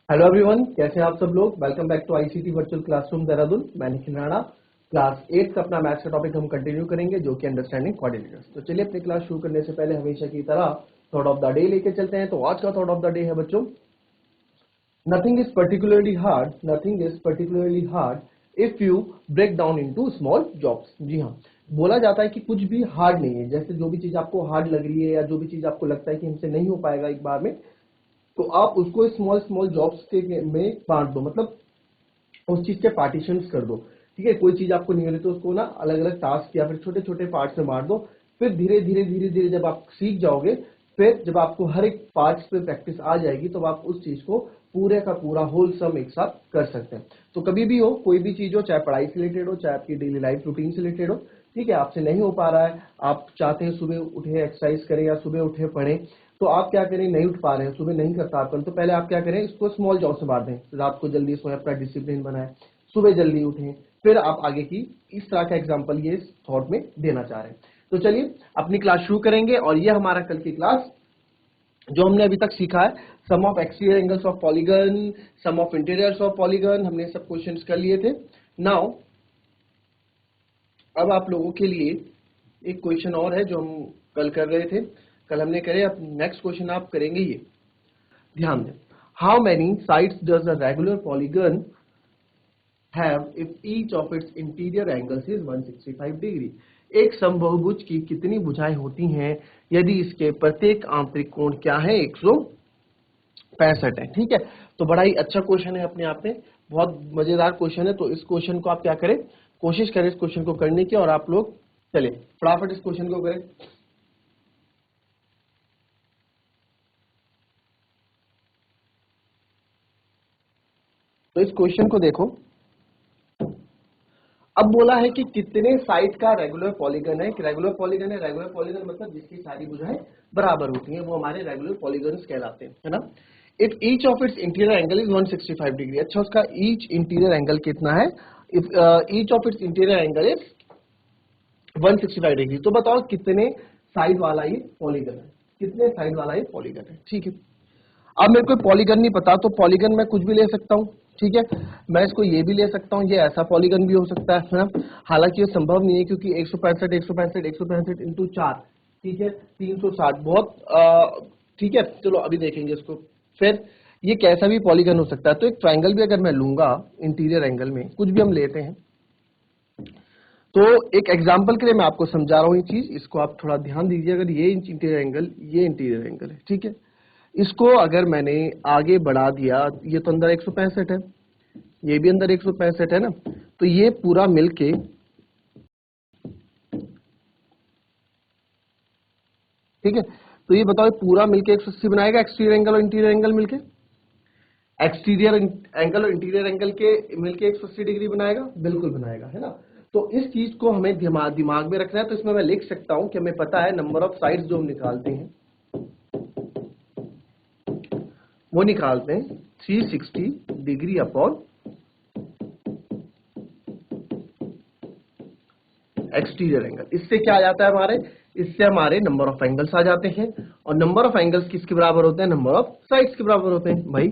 Hello everyone, कैसे हैं आप सब लोग। Welcome back to ICT virtual classroom Dehradun. मैं निखिल राणा। क्लास 8 का अपना मैथ्स का टॉपिक हम कंटिन्यू करेंगे, जो कि अंडरस्टैंडिंग कोऑर्डिनेटर्स। तो चलिए अपनी क्लास शुरू करने से पहले हमेशा की तरह थॉट ऑफ द डे लेके चलते हैं। तो आज का थॉट ऑफ द डे है बच्चों, nothing is particularly hard if you break down into small jobs. जी हाँ, बोला जाता है कि कुछ भी हार्ड नहीं है। जैसे जो भी चीज आपको हार्ड लग रही है या जो भी चीज आपको लगता है कि हमसे नहीं हो पाएगा एक बार में, तो आप उसको स्मॉल स्मॉल जॉब्स के में बांट दो। मतलब उस चीज के पार्टीशंस कर दो। ठीक है, कोई चीज आपको नहीं हो रही तो उसको ना अलग अलग टास्क या फिर छोटे छोटे पार्ट्स में बांट दो। फिर धीरे धीरे जब आप सीख जाओगे, फिर जब आपको हर एक पार्ट्स पे प्रैक्टिस आ जाएगी, तो आप उस चीज को पूरे का पूरा होलसम एक साथ कर सकते हैं। तो कभी भी हो, कोई भी चीज हो, चाहे पढ़ाई से रिलेटेड हो, चाहे आपकी डेली लाइफ रूटीन से रिलेटेड हो, ठीक है, आपसे नहीं हो पा रहा है, आप चाहते हैं सुबह उठे एक्सरसाइज करें या सुबह उठे पढ़ें, तो आप क्या करें, नहीं उठ पा रहे हैं, सुबह नहीं कर पाते, तो पहले आप क्या करें, इसको स्मॉल जॉब से बांट दें। रात को जल्दी सोएं, अपना डिसिप्लिन बनाएं, सुबह जल्दी उठें, फिर आप आगे की इस तरह का एग्जांपल ये थॉट में देना चाह रहे हैं। तो चलिए अपनी क्लास शुरू करेंगे। और ये हमारा कल की क्लास जो हमने अभी तक सीखा है, some of exterior angles of polygon, some of interiors of polygon, हमने सब क्वेश्चंस कर लिए थे। नाउ अब आप लोगों के लिए एक क्वेश्चन और है जो हम कल कर रहे थे, कल हमने करे, अब नेक्स्ट क्वेश्चन आप करेंगे ये। ध्यान दें, how many sides does a regular polygon have if each of its interior angles is 165 degree. एक समबाहुभुज की कितनी भुजाएं होती हैं यदि इसके प्रत्येक आंतरिक कोण क्या है, 165 है। ठीक है, तो बड़ा ही अच्छा क्वेश्चन है अपने आप में, बहुत मजेदार क्वेश्चन है। तो इस क्वेश्चन को आप क्या करें, कोशिश करें इस क्वेश्चन को करने की। और आप लोग चलिए फटाफट इस क्वेश्चन को करें। तो इस क्वेश्चन को देखो, अब बोला है कि कितने साइड का रेगुलर पॉलीगन है। रेगुलर पॉलीगन है, रेगुलर पॉलीगन मतलब जिसकी सारी भुजाएं बराबर होती हैं, वो हमारे रेगुलर पॉलीगन्स कहलाते हैं, है ना। If each of its interior angle is 165 degree. अच्छा, उसका ईच इंटीरियर एंगल कितना है? If each of its interior angle is 165 degree, तो बताओ कितने साइड वाला ये पॉलीगन है, कितने साइड वाला ये पॉलीगन है। ठीक है, अब मेरे को पॉलीगन नहीं पता, तो पॉलीगन मैं कुछ भी ले सकता हूँ। ठीक है, मैं इसको ये भी ले सकता हूँ, ये ऐसा पॉलीगन भी हो सकता है ना। हालांकि ये संभव नहीं है, क्योंकि 165 इंटू 4, ठीक है, 360 बहुत ठीक है, चलो अभी देखेंगे इसको। फिर ये कैसा भी पॉलीगन हो सकता है। तो एक ट्राइंगल भी अगर मैं लूंगा, इंटीरियर एंगल में कुछ भी हम लेते हैं, तो एक एग्जांपल के लिए मैं आपको समझा रहा हूँ ये चीज, इसको आप थोड़ा ध्यान दीजिए। अगर ये इंटीरियर एंगल, ये इंटीरियर एंगल है, ठीक है, इसको अगर मैंने आगे बढ़ा दिया, ये तो अंदर 165 है, ये भी अंदर 165 है ना, तो ये पूरा मिलके, ठीक है, तो ये बताओ पूरा मिलके 180 बनाएगा, एक्सटीरियर एंगल और इंटीरियर एंगल मिलके, एक्सटीरियर एंगल और इंटीरियर एंगल के मिलके 180 डिग्री बनाएगा, बिल्कुल बनाएगा, है ना। तो इस चीज को हमें दिमाग में रखना है। तो इसमें मैं लिख सकता हूं कि हमें पता है नंबर ऑफ साइड्स जो हम निकालते हैं, वो निकालते हैं 360 डिग्री अपॉन एक्सटीरियर एंगल। इससे क्या आ जाता है हमारे, इससे हमारे नंबर ऑफ एंगल्स आ जाते हैं। और नंबर ऑफ एंगल्स किसके बराबर होते हैं, नंबर ऑफ साइड्स के बराबर होते हैं। भाई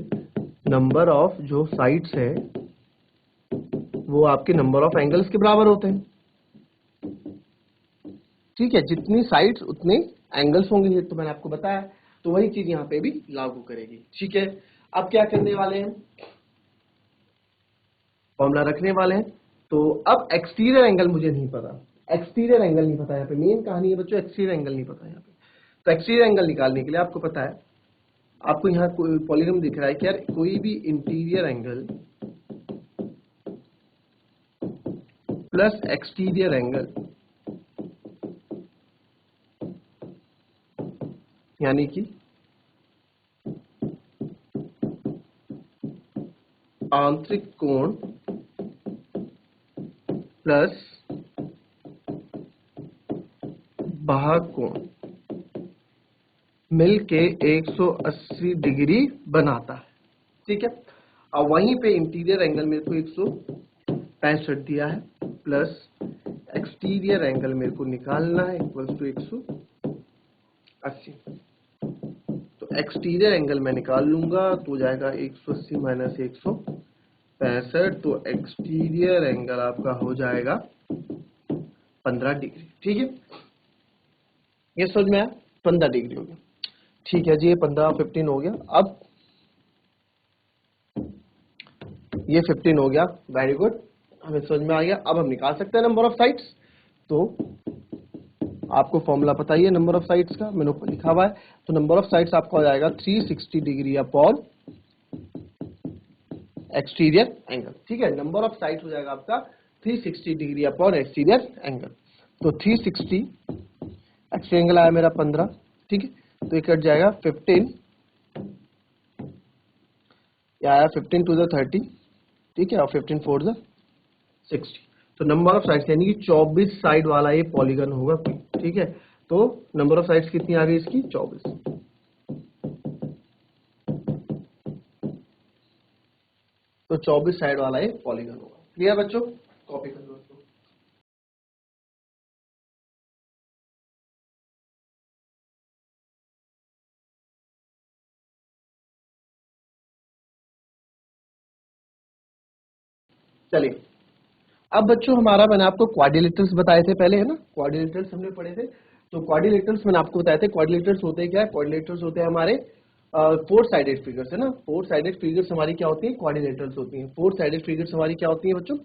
नंबर ऑफ जो साइड्स है वो आपके नंबर ऑफ एंगल्स के बराबर होते हैं। ठीक है, जितनी साइड्स उतने एंगल्स होंगे, ये तो मैंने आपको बताया। तो वही चीज यहाँ पे भी लागू करेगी। ठीक है, अब क्या करने वाले हैं, फॉर्मूला रखने वाले हैं। तो अब एक्सटीरियर एंगल मुझे नहीं पता, एक्सटीरियर एंगल नहीं पता, यहाँ पे मेन कहानी है बच्चों, एक्सटीरियर एंगल नहीं पता यहाँ पे। तो एक्सटीरियर एंगल निकालने के लिए आपको पता है, आपको यहाँ कोई पॉलीगन दिख रहा है कि यार कोई भी interior angle plus exterior angle, यानी कि आंतरिक कोण प्लस बाह्य कोण मिलके 180 डिग्री बनाता है। ठीक है, और वहीं पे इंटीरियर एंगल मेरे को 165 दिया है, प्लस एक्सटीरियर एंगल मेरे को निकालना है इक्वल्स टू 180। तो एक्सटीरियर एंगल मैं निकाल लूंगा तो जाएगा 180 माइनस 165, तो एक्सटीरियर एंगल आपका हो जाएगा 15 डिग्री। ठीक है, ये समझ में आया, 15 डिग्री हो गया। ठीक है जी, ये 15 हो गया। अब ये 15 हो गया, वेरी गुड, हमें समझ में आ गया। अब हम निकाल सकते हैं नंबर ऑफ साइड्स। तो आपको फॉर्मूला पता ही है नंबर ऑफ साइड्स का, मैंने ऊपर लिखा हुआ है। तो नंबर ऑफ साइड्स आपका हो जाएगा 360 डिग्री अपॉन एक्सटीरियर एंगल। ठीक है, नंबर ऑफ साइड्स हो जाएगा आपका 360 डिग्री अपॉन एक्सटीरियर एंगल। तो 360, एक्सटीरियर एंगल आया मेरा 15, ठीक है, तो ये कट जाएगा 15, या आया 15 टू द 30, ठीक है, और 15 फोर द 60। तो नंबर ऑफ साइड्स यानी कि 24 साइड वाला ये पॉलीगन होगा, ठीक है। तो नंबर ऑफ साइड्स कितनी आ गई इसकी, 24। तो 24 साइड वाला ये पॉलीगन होगा। क्लियर बच्चों, कॉपी कर लो इसको। चलिए, अब बच्चों हमारा, मैंने आपको क्वाड्रिलेटरल्स बताए थे पहले, है ना, क्वाड्रिलेटरल्स हमने पढ़े थे। तो क्वाड्रिलेटरल्स मैंने आपको बताए थे, क्वाड्रिलेटरल्स होते हैं क्या है, क्वाड्रिलेटरल्स होते हैं हमारे 4 साइडेड फिगर्स, है ना। 4 साइडेड फिगर्स हमारी क्या होती है, क्वाड्रिलेटरल्स होती हैं। 4 साइडेड फिगर्स हमारी क्या होती है बच्चों,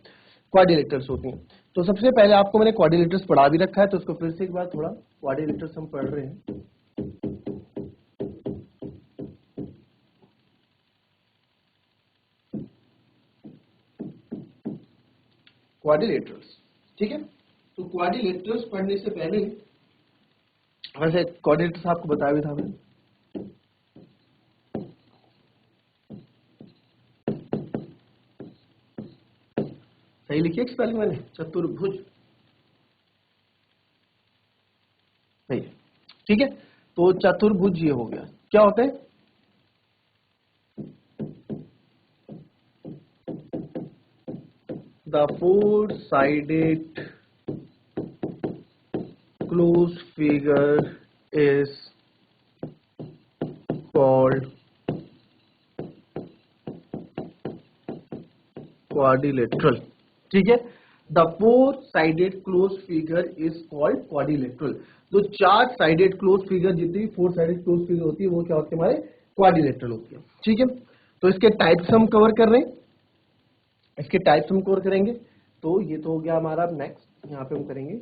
क्वाड्रिलेटरल्स होती हैं। तो सबसे पहले आपको मैंने क्वाड्रिलेटरल्स पढ़ा भी रखा है, तो उसको फिर से एक बार थोड़ा, क्वाड्रिलेटरल्स हम पढ़ रहे हैं। क्वाड्रिलेटरल्स, ठीक है। तो क्वाड्रिलेटरल्स पढ़ने से पहले, वैसे क्वाड्रिलेटरल्स आपको बताया भी था मैंने, सही लिखिए स्पेलिंग मैंने, चतुर्भुज, सही है, ठीक है। तो चतुर्भुज ये हो गया, क्या होते हैं, the four sided close figure is called quadrilateral, ठीक है। The four sided close figure is called quadrilateral. तो 4 साइडेड क्लोज फिगर, जितनी 4 साइडेड क्लोज फिगर होती है वो क्या होती है, हमारे क्वाड्रिलेटरल होती है, ठीक है। तो इसके टाइप्स हम कवर कर रहे हैं, इसके टाइप्स हम कवर करेंगे। तो ये तो हो गया हमारा, नेक्स्ट यहाँ पे हम करेंगे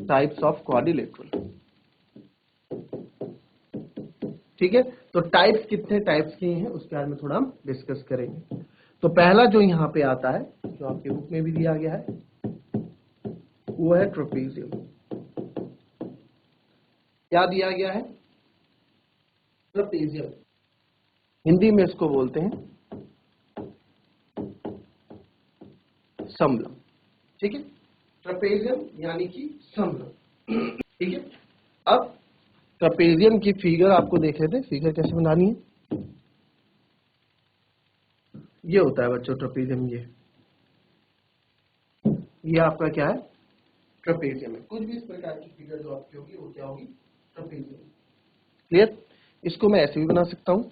टाइप्स ऑफ क्वाड्रिलेटरल, ठीक है। तो टाइप्स, कितने टाइप्स के हैं उसके बारे में थोड़ा हम डिस्कस करेंगे। तो पहला जो यहाँ पे आता है, जो आपके बुक में भी दिया गया है, वो है ट्रेपेजियम। क्या दिया गया है, ट्रेपेजियम, हिंदी में इसको बोलते हैं समलम, ठीक है। ट्रेपेजियम यानी कि समलम, ठीक है। अब ट्रेपेजियम की फिगर आपको देख लेते हैं, फिगर कैसे बनानी है। ये होता है बच्चों ट्रेपेजियम, ये आपका क्या है, ट्रेपेजियम है। कुछ भी इस प्रकार की फिगर जो आपकी होगी वो क्या होगी, ट्रेपेजियम। क्लियर, इसको मैं ऐसे भी बना सकता हूं,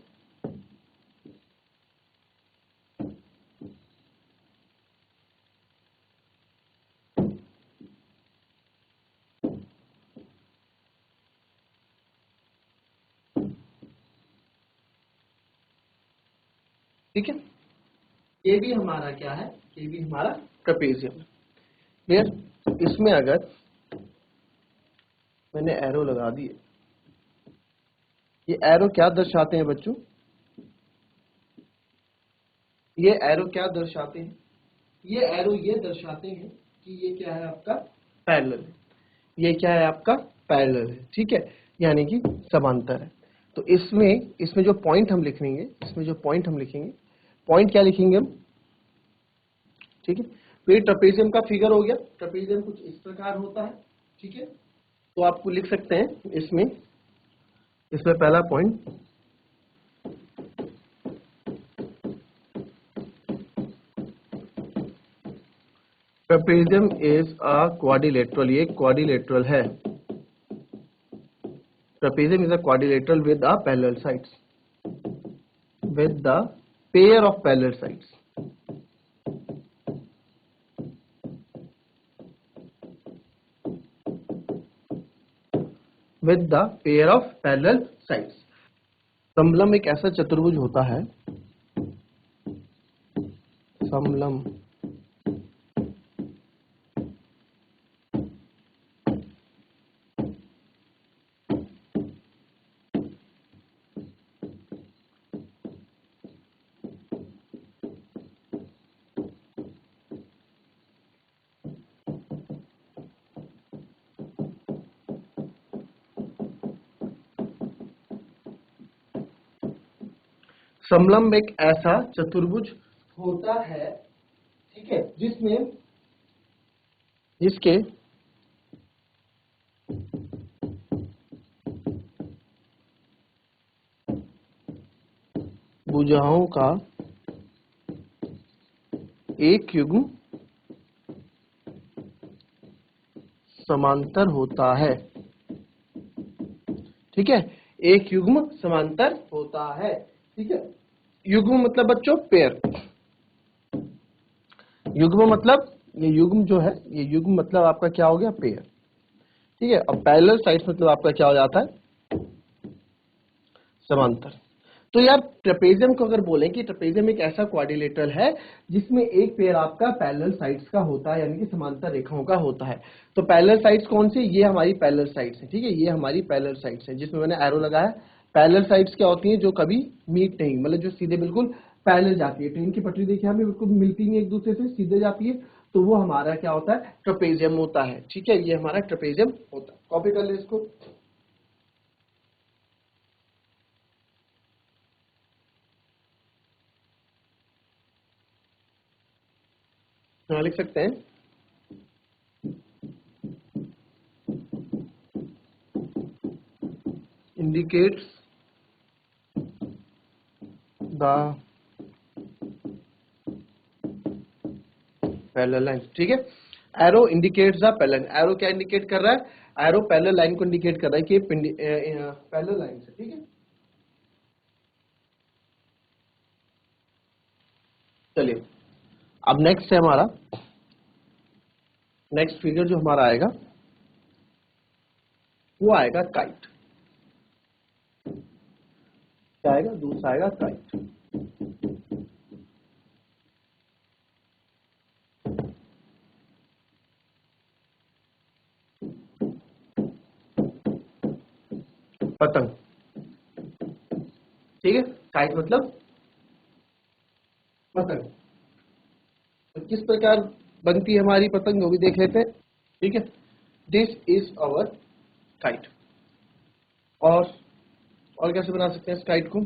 ठीक है। ये भी हमारा क्या है, ये भी हमारा ट्रेपेजियम है। क्लियर, इसमें अगर मैंने एरो लगा दिए, ये एरो क्या दर्शाते हैं बच्चों, ये एरो क्या दर्शाते हैं, ये एरो ये दर्शाते हैं कि ये क्या है आपका, पैरेलल है, ये क्या है आपका, पैरेलल है, ठीक है, यानी कि समांतर है। तो इसमें इसमें जो पॉइंट हम लिखेंगे, इसमें जो पॉइंट हम लिखेंगे, पॉइंट क्या लिखेंगे हम, ठीक है। तो ये ट्रेपेजियम का फिगर हो गया। ट्रेपेजियम कुछ इस प्रकार होता है, ठीक है। तो आपको लिख सकते हैं इसमें, इसमें पहला point, trapezium is a quadrilateral, ये क्वाड्रिलेटरल है। Trapezium is a quadrilateral with the parallel sides, with the pair of parallel sides, with the pair of parallel sides। समलम एक ऐसा चतुर्भुज होता है, समलम समलंब एक ऐसा चतुर्भुज होता है, ठीक है, जिसके भुजाओं का एक युग्म समांतर होता है, ठीक है, एक युग्म समांतर होता है, ठीक है। युग्म मतलब बच्चों पेयर, युग्म मतलब ये युग्म जो है, ये युग्म मतलब आपका क्या हो गया, पेयर, ठीक है। अब पैरेलल साइड्स मतलब आपका क्या हो जाता है, समांतर। तो यार ट्रेपेजियम को अगर बोलें कि ट्रेपेजियम एक ऐसा क्वाड्रिलेटरल है जिसमें एक पेयर आपका पैरेलल साइड्स का होता है, यानी कि समांतर रेखाओं का होता है। तो पैरेलल साइड्स कौन सी, ये हमारी पैरेलल साइड्स है, ठीक है, ये हमारी पैरेलल साइड्स है जिसमें मैंने एरो लगाया। पैरेलल साइड्स क्या होती हैं, जो कभी मीट नहीं, मतलब जो सीधे बिल्कुल पैरेलल जाती है। ट्रेन की पटरी देखिए हमें बिल्कुल मिलती नहीं एक दूसरे से, सीधे जाती है, तो वो हमारा क्या होता है, ट्रेपेजियम होता है, ठीक है, ये हमारा ट्रेपेजियम होता है। कॉपी कर ले इसको। हाँ लिख सकते हैं, indicates the पैरेलल लाइन, ठीक है। Arrow indicates the parallel, arrow क्या इंडिकेट कर रहा है, एरो पैरेलल लाइन को इंडिकेट कर रहा है कि पैरेलल लाइन से, ठीक है। चलिए अब नेक्स्ट है हमारा, नेक्स्ट फिगर जो हमारा आएगा वो आएगा काइट। क्या आएगा, दूसरा आएगा काइट। पतंग, ठीक है, काइट मतलब पतंग। तो किस प्रकार बनती है हमारी पतंग वो भी देख लेते हैं, ठीक है। This is our kite. और कैसे बना सकते हैं इस काइट को,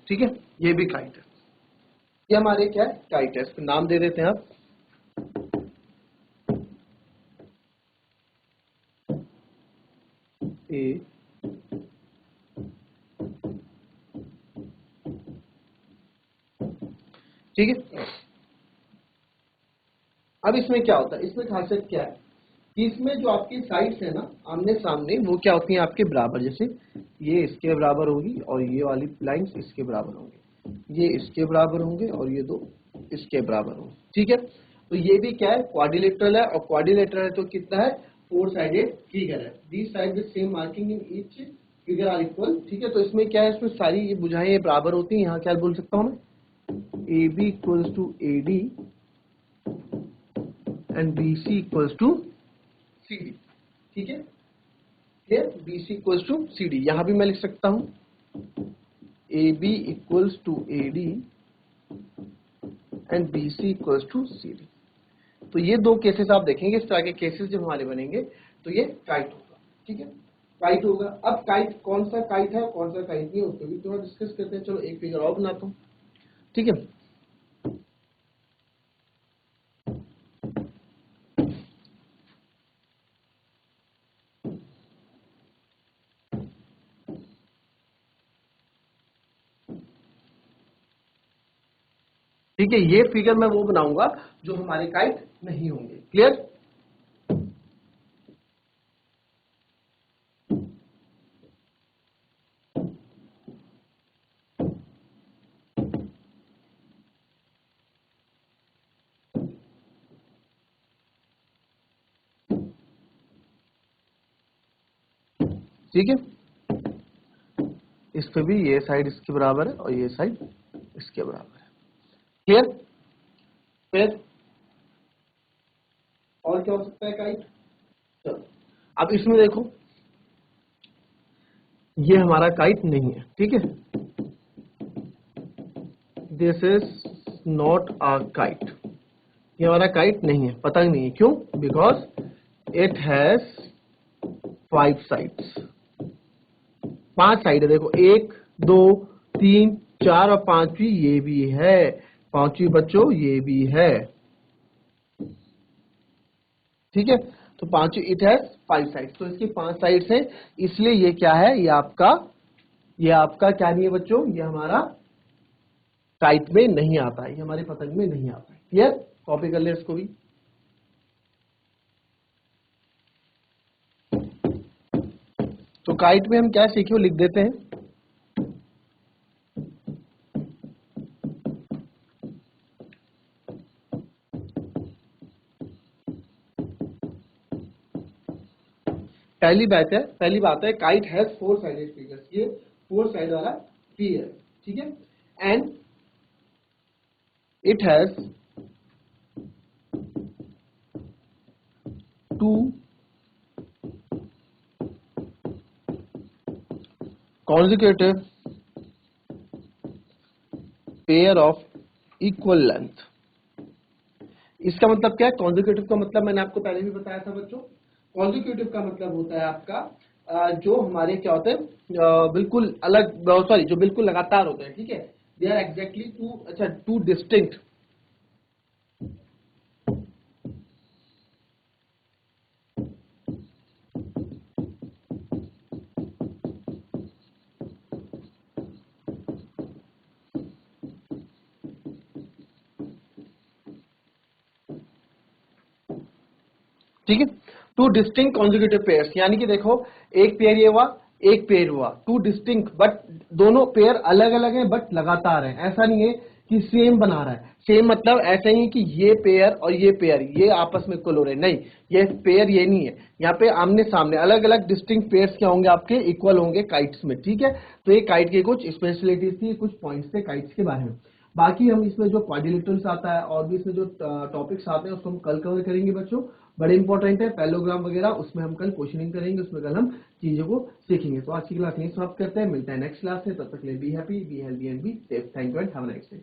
ठीक है, ये भी काइट है। ये हमारे क्या है, काइट है। इसको नाम दे देते हैं आप ए, ठीक है। अब इसमें क्या होता है, इसमें खासियत क्या है कि इसमें जो आपकी साइड्स है ना आमने सामने, वो क्या होती हैं आपके बराबर, जैसे ये इसके बराबर होगी और ये वाली लाइंस इसके बराबर होंगे, ये इसके बराबर होंगे और ये दो इसके बराबर होंगे, ठीक है। तो ये भी क्या है, क्वाड्रिलेटरल है, और क्वाड्रिलेटरल है तो कितना है, फोर साइडेड फिगर है। These side with same marking in each figure are equal, ठीक है। तो इसमें क्या है, इसमें सारी ये भुजाएं बराबर होती हैं। यहाँ क्या बोल सकता हूँ मैं, A B equals to A D and BC equals to CD। ठीक है, BC इक्वल्स टू CD। यहां भी मैं लिख सकता हूं AB equals to AD and BC equals to CD। तो ये दो केसेस आप देखेंगे, इस तरह के केसेस जब हमारे बनेंगे तो ये काइट होगा। ठीक है, काइट होगा। अब काइट कौन सा काइट है कौन सा काइट नहीं है उसको भी थोड़ा डिस्कस करते हैं। चलो एक फिगर और बनाता हूं। ठीक है, ठीक है, ये फिगर मैं वो बनाऊंगा जो हमारे काइट नहीं होंगे। क्लियर? ठीक है, इस पे भी ये साइड इसके बराबर है और ये साइड इसके बराबर है। क्लियर? फिर और क्या हो सकता है काइट? चलो अब इसमें देखो, ये हमारा काइट नहीं है। ठीक है, this is not a kite. ये हमारा काइट नहीं है, पतंग नहीं है। क्यों? Because it has 5 sides. 5 side है। देखो 1 2 3 4 और 5वीं ये भी है। 5वीं बच्चों ये भी है। ठीक है, तो 5वीं इट हैज 5 साइड्स। तो इसकी 5 साइड्स है, इसलिए ये क्या है, ये आपका क्या नहीं है बच्चों, ये हमारा काइट में नहीं आता है, ये हमारे पतंग में नहीं आता है। क्लियर? कॉपी कर ले इसको भी। तो काइट में हम क्या सीखे वो लिख देते हैं। पहली बात है काइट हैज 4 साइडेड फिगर्स। ये 4 साइड वाला फिगर है। ठीक है, and it has 2 consecutive pair of equal length. इसका मतलब क्या है? कॉन्जिक्यूटिव का मतलब मैंने आपको पहले भी बताया था बच्चों। कॉन्जिक्यूटिव का मतलब होता है आपका जो हमारे क्या होते हैं, बिल्कुल अलग, सॉरी, जो बिल्कुल लगातार होते हैं। ठीक है, they are exactly two distinct. ठीक है, 2 डिस्टिंक्ट कॉन्जिक्यूटिव पेयर्स, यानी कि देखो एक पेयर ये हुआ, एक पेयर हुआ, 2 डिस्टिंक्ट, बट दोनों पेयर अलग अलग हैं बट लगातार हैं। ऐसा नहीं है कि सेम बना रहा है। सेम मतलब ऐसा नहीं है कि ये पेयर और ये पेयर ये आपस में इक्वल हो रहे हैं। नहीं, ये पेयर ये नहीं है। यहाँ पे आमने सामने अलग अलग डिस्टिंक्ट पेयर्स क्या होंगे आपके, इक्वल होंगे काइट्स में। ठीक है, तो ये काइट के कुछ स्पेशलिटीज थी, कुछ पॉइंट्स थे काइट्स के बारे में। बाकी हम इसमें जो क्वाड्रिलेटरल्स आता है और भी इसमें जो टॉपिक्स आते हैं उसको हम कल कवर करेंगे बच्चों। बड़े इंपॉर्टेंट है पैरेललोग्राम वगैरह, उसमें हम कल क्वेश्चनिंग करेंगे, उसमें कल हम चीजों को सीखेंगे। तो आज की क्लास यहीं समाप्त करते हैं, मिलता है नेक्स्ट क्लास से। तब तक के लिए be happy, be healthy and be safe. Thank you and have a nice day.